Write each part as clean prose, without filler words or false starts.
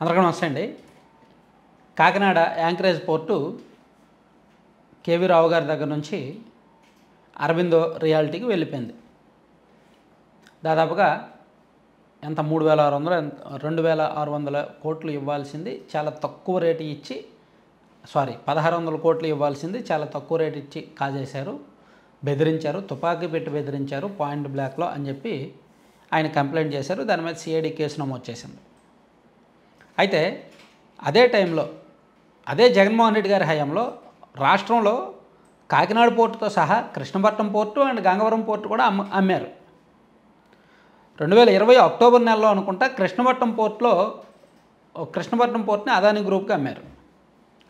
అందరికీ నమస్తే అండి. కాకినాడ యాంకరేజ్ పోర్టు కేవీ రావు గారి దగ్గర నుంచి అరబిందో రియాలిటీకి వెళ్ళిపోయింది. దాదాపుగా ఎంత 2600 కోట్లు ఇవ్వాల్సింది చాలా తక్కువ రేటు ఇచ్చి 1600 కోట్లు ఇవ్వాల్సింది చాలా తక్కువ రేటు ఇచ్చి కాజేశారు, బెదిరించారు, తుపాకీ పెట్టి బెదిరించారు పాయింట్ బ్లాక్లో అని చెప్పి ఆయన కంప్లైంట్ చేశారు. దాని మీద సిఐడి కేసు నమోదు చేసింది. అయితే అదే టైంలో అదే జగన్మోహన్ రెడ్డి గారి హయాంలో రాష్ట్రంలో కాకినాడ పోర్టుతో సహా Krishnapatnam port and Gangavaram port కూడా అమ్మారు. 2020 అక్టోబర్ నెలలో అనుకుంటా కృష్ణపట్నం పోర్టుని అదానీ గ్రూప్కి అమ్మారు.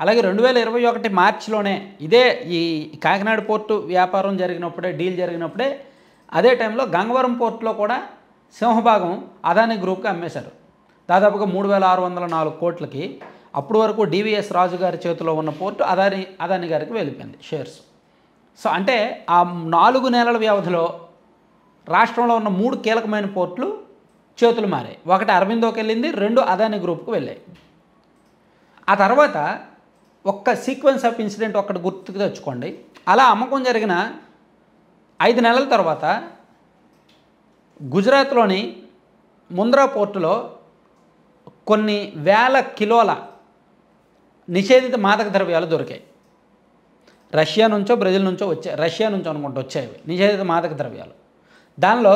అలాగే 2021 మార్చిలోనే ఇదే ఈ కాకినాడ పోర్టు వ్యాపారం జరిగినప్పుడే, డీల్ జరిగినప్పుడే అదే టైంలో గంగవరం పోర్టులో కూడా సింహభాగం అదానీ గ్రూప్కి అమ్మేశారు. దాదాపుగా 3604 కోట్లకి. అప్పటి వరకు డివిఎస్ రాజు గారి చేతిలో ఉన్న పోర్టు అదానీ గారికి వెళ్ళిపోయింది షేర్స్. సో అంటే ఆ 4 నెలల వ్యవధిలో రాష్ట్రంలో ఉన్న 3 కీలకమైన పోర్టులు చేతులు మారాయి. ఒకటి అరబిందోకి వెళ్ళింది, 2 అదానీ గ్రూప్కి వెళ్ళాయి. ఆ తర్వాత ఒక్క సీక్వెన్స్ ఆఫ్ ఇన్సిడెంట్ ఒక్కటి గుర్తుకు తెచ్చుకోండి. అలా అమ్మకం జరిగిన 5 నెలల తర్వాత గుజరాత్లోని ముంద్రా పోర్టులో కొన్ని వేల కిలోల నిషేధిత మాదక ద్రవ్యాలు దొరికాయి. రష్యా నుంచో బ్రెజిల్ నుంచో రష్యా నుంచో అనుకుంటూ వచ్చాయి నిషేధిత మాదక ద్రవ్యాలు. దానిలో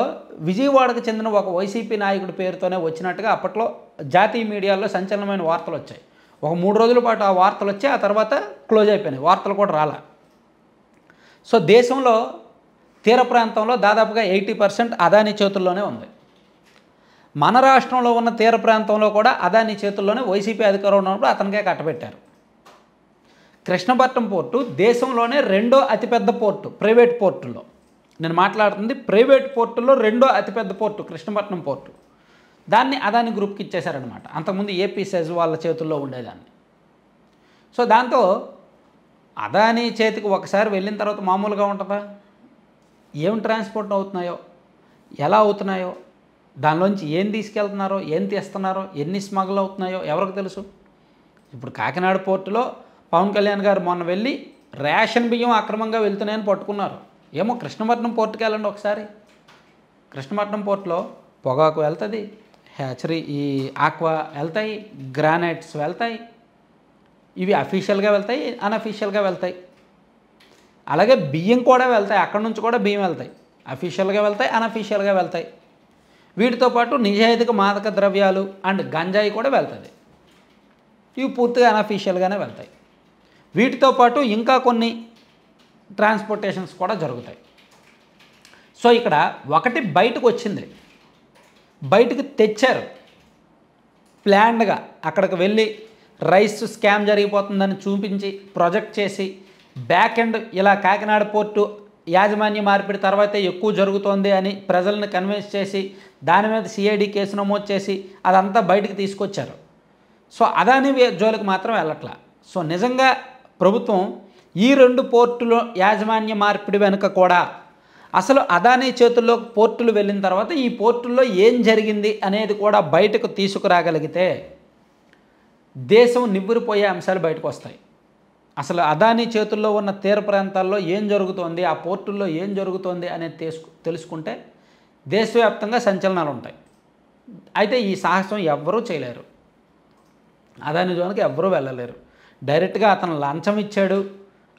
విజయవాడకు చెందిన ఒక వైసీపీ నాయకుడి పేరుతోనే వచ్చినట్టుగా అప్పట్లో జాతీయ మీడియాలో సంచలనమైన వార్తలు వచ్చాయి. ఒక 3 రోజుల పాటు ఆ వార్తలు వచ్చాయి. ఆ తర్వాత క్లోజ్ అయిపోయినాయి, వార్తలు కూడా రాలా. సో దేశంలో తీర ప్రాంతంలో దాదాపుగా 80% అదానీ చేతుల్లోనే ఉంది. మన రాష్ట్రంలో ఉన్న తీర ప్రాంతంలో కూడా అదానీ చేతుల్లోనే వైసీపీ అధికారం ఉన్నప్పుడు అతనికే కట్టబెట్టారు. కృష్ణపట్నం పోర్టు దేశంలోనే 2వ అతిపెద్ద పోర్టు ప్రైవేట్ పోర్టుల్లో. నేను మాట్లాడుతుంది ప్రైవేట్ పోర్టుల్లో 2వ అతిపెద్ద పోర్టు కృష్ణపట్నం పోర్టు. దాన్ని అదానీ గ్రూప్కి ఇచ్చేశారనమాట. అంతకుముందు ఏపీ సెజ్ వాళ్ళ చేతుల్లో ఉండేదాన్ని. సో దాంతో అదానీ చేతికి ఒకసారి వెళ్ళిన తర్వాత మామూలుగా ఉంటుందా? ఏం ట్రాన్స్పోర్ట్ అవుతున్నాయో, ఎలా అవుతున్నాయో, దానిలోంచి ఏం తీసుకెళ్తున్నారో, ఏం తీస్తున్నారో, ఎన్ని స్మగుల్ అవుతున్నాయో ఎవరికి తెలుసు? ఇప్పుడు కాకినాడ పోర్టులో పవన్ కళ్యాణ్ గారు మొన్న వెళ్ళి రేషన్ బియ్యం అక్రమంగా వెళ్తున్నాయని పట్టుకున్నారు. ఏమో కృష్ణపట్నం పోర్టుకి వెళ్ళండి ఒకసారి. కృష్ణపట్నం పోర్టులో పొగాకు వెళ్తుంది, హ్యాచరీ ఈ ఆక్వా వెళ్తాయి, గ్రానైట్స్ వెళ్తాయి. ఇవి అఫీషియల్గా వెళ్తాయి, అన్అఫీషియల్గా వెళ్తాయి. అలాగే బియ్యం కూడా వెళ్తాయి, అక్కడి నుంచి కూడా బియ్యం వెళ్తాయి. అఫీషియల్గా వెళ్తాయి, అన్అఫీషియల్గా వెళ్తాయి. వీటితో పాటు నిషేధిత మాదక ద్రవ్యాలు అండ్ గంజాయి కూడా వెళ్తుంది. ఇవి పూర్తిగా అన్అఫీషియల్గానే వెళ్తాయి. వీటితో పాటు ఇంకా కొన్ని ట్రాన్స్పోర్టేషన్స్ కూడా జరుగుతాయి. సో ఇక్కడ ఒకటి బయటకు వచ్చింది, బయటకు తెచ్చారు ప్లాన్డ్గా. అక్కడికి వెళ్ళి రైస్ స్కామ్ జరిగిపోతుందని చూపించి ప్రొజెక్ట్ చేసి బ్యాక్ ఎండ్ ఇలా కాకినాడ పోర్టు యాజమాన్య మార్పిడి తర్వాతే ఎక్కువ జరుగుతోంది అని ప్రజలను కన్విన్స్ చేసి దాని మీద సిఐడి కేసు నమోదు చేసి అదంతా బయటకు తీసుకొచ్చారు. సో అదానీ జోలికి మాత్రం వెళ్ళట్లా. సో నిజంగా ప్రభుత్వం ఈ 2 పోర్టుల యాజమాన్య మార్పిడి వెనుక కూడా అసలు అదానీ చేతుల్లో పోర్టులు వెళ్ళిన తర్వాత ఈ పోర్టుల్లో ఏం జరిగింది అనేది కూడా బయటకు తీసుకురాగలిగితే దేశం నివ్వురిపోయే అంశాలు బయటకు వస్తాయి. అసలు అదానీ చేతుల్లో ఉన్న తీర ప్రాంతాల్లో ఏం జరుగుతోంది, ఆ పోర్టుల్లో ఏం జరుగుతోంది అనేది తెలుసుకుంటే దేశవ్యాప్తంగా సంచలనాలు ఉంటాయి. అయితే ఈ సాహసం ఎవ్వరూ చేయలేరు. అదానీ జోన్కి ఎవ్వరూ వెళ్ళలేరు. డైరెక్ట్గా అతను లంచం ఇచ్చాడు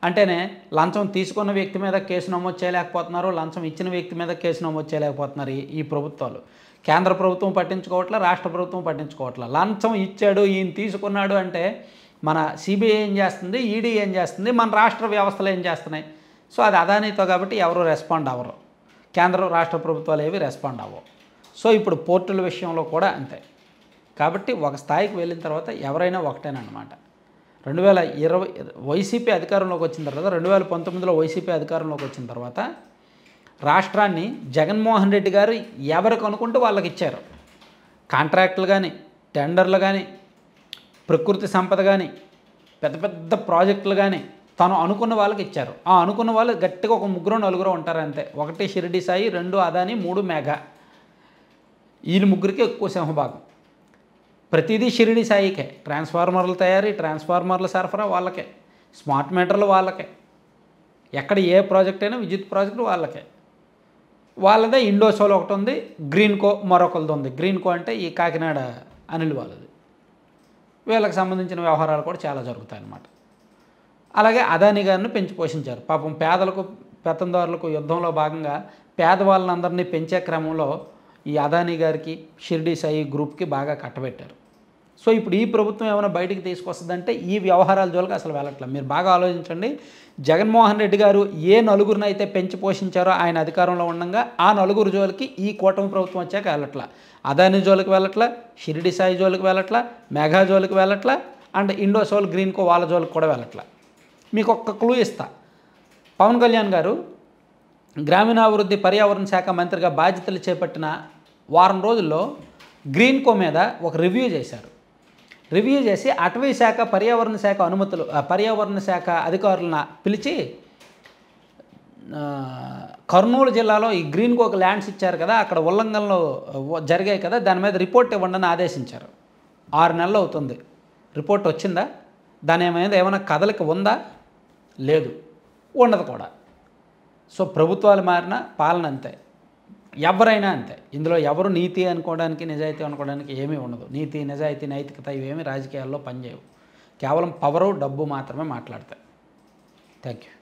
అంటేనే లంచం తీసుకున్న వ్యక్తి మీద కేసు నమోదు చేయలేకపోతున్నారు, లంచం ఇచ్చిన వ్యక్తి మీద కేసు నమోదు చేయలేకపోతున్నారు ఈ ప్రభుత్వాలు. కేంద్ర ప్రభుత్వం పట్టించుకోవట్లే, రాష్ట్ర ప్రభుత్వం పట్టించుకోవట్లే. లంచం ఇచ్చాడు, ఈయన తీసుకున్నాడు అంటే మన సిబిఐ ఏం చేస్తుంది, ఈడీ ఏం చేస్తుంది, మన రాష్ట్ర వ్యవస్థలు ఏం చేస్తున్నాయి? సో అది అదానీతో కాబట్టి ఎవరు రెస్పాండ్ అవ్వరు, కేంద్ర రాష్ట్ర ప్రభుత్వాలు ఏవి రెస్పాండ్ అవ్వవు. సో ఇప్పుడు పోర్టుల విషయంలో కూడా అంతే. కాబట్టి ఒక స్థాయికి వెళ్ళిన తర్వాత ఎవరైనా ఒకటేనమాట. 2020 వైసీపీ అధికారంలోకి వచ్చిన తర్వాత 2019లో వైసీపీ అధికారంలోకి వచ్చిన తర్వాత రాష్ట్రాన్ని జగన్మోహన్ రెడ్డి గారు ఎవరికి అనుకుంటూ వాళ్ళకి ఇచ్చారు. కాంట్రాక్టులు కానీ, టెండర్లు కానీ, ప్రకృతి సంపద కానీ, పెద్ద పెద్ద ప్రాజెక్టులు కానీ తను అనుకున్న వాళ్ళకి ఇచ్చారు. ఆ అనుకున్న వాళ్ళు గట్టిగా ఒక 3-4 ఉంటారు అంతే. 1 షిరిడి సాయి, 2 అదానీ, 3 మెగా. వీళ్ళు ముగ్గురికి ఎక్కువ సింహభాగం. ప్రతిదీ షిరిడి సాయికే. ట్రాన్స్ఫార్మర్ల తయారీ, ట్రాన్స్ఫార్మర్ల సరఫరా వాళ్ళకే, స్మార్ట్ మీటర్లు వాళ్ళకే, ఎక్కడ ఏ ప్రాజెక్ట్ అయినా విద్యుత్ ప్రాజెక్టు వాళ్ళకే. వాళ్ళదే ఇండోసోల్ ఒకటి ఉంది, గ్రీన్కో మరొకరిది ఉంది. గ్రీన్కో అంటే ఈ కాకినాడ అనిల్ వాళ్ళది. వీళ్ళకి సంబంధించిన వ్యవహారాలు కూడా చాలా జరుగుతాయన్నమాట. అలాగే అదానీ గారిని పెంచి పోషించారు. పాపం పేదలకు పెత్తందారులకు యుద్ధంలో భాగంగా పేదవాళ్ళందరినీ పెంచే క్రమంలో ఈ అదానీ గారికి, షిరిడి సాయి గ్రూప్కి బాగా కట్టబెట్టారు. సో ఇప్పుడు ఈ ప్రభుత్వం ఏమైనా బయటికి తీసుకొస్తుందంటే ఈ వ్యవహారాల జోలికి అసలు వెళ్ళట్లేదు. మీరు బాగా ఆలోచించండి. జగన్మోహన్ రెడ్డి గారు ఏ నలుగురిని అయితే పెంచి పోషించారో ఆయన అధికారంలో ఉండగా ఆ నలుగురు జోలికి ఈ కూటమి ప్రభుత్వం వచ్చాక వెళ్ళట్లా. అదానీ జోలికి వెళ్ళట్లా, షిరిడి సాయి జోలికి వెళ్ళట్లా, మెగా జోలికి వెళ్ళట్లా, అండ్ ఇండోసోల్ గ్రీన్కో వాళ్ళ జోలికి కూడా వెళ్ళట్లా. మీకు ఒక్క క్లూ ఇస్తా. పవన్ కళ్యాణ్ గారు గ్రామీణాభివృద్ధి పర్యావరణ శాఖ మంత్రిగా బాధ్యతలు చేపట్టిన వారం రోజుల్లో గ్రీన్కో మీద ఒక రివ్యూ చేశారు. రివ్యూ చేసి అటవీ శాఖ, పర్యావరణ శాఖ అనుమతులు, పర్యావరణ శాఖ అధికారులను పిలిచి కర్నూలు జిల్లాలో ఈ గ్రీన్కోకి ల్యాండ్స్ ఇచ్చారు కదా, అక్కడ ఉల్లంఘనలు జరిగాయి కదా, దాని మీద రిపోర్ట్ ఇవ్వండి అని ఆదేశించారు. 6 నెలలు అవుతుంది. రిపోర్ట్ వచ్చిందా? దాని మీద ఏమైనా కదలిక ఉందా? లేదు, ఉండదు కూడా. సో ప్రభుత్వాలు మారినా పాలన అంతే, ఎవరైనా అంతే. ఇందులో ఎవరు నీతి అనుకోవడానికి, నిజాయితీ అనుకోవడానికి ఏమీ ఉండదు. నీతి, నిజాయితీ, నైతికత ఇవేమీ రాజకీయాల్లో పనిచేయవు. కేవలం పవరు, డబ్బు మాత్రమే మాట్లాడతాయి. Thank you.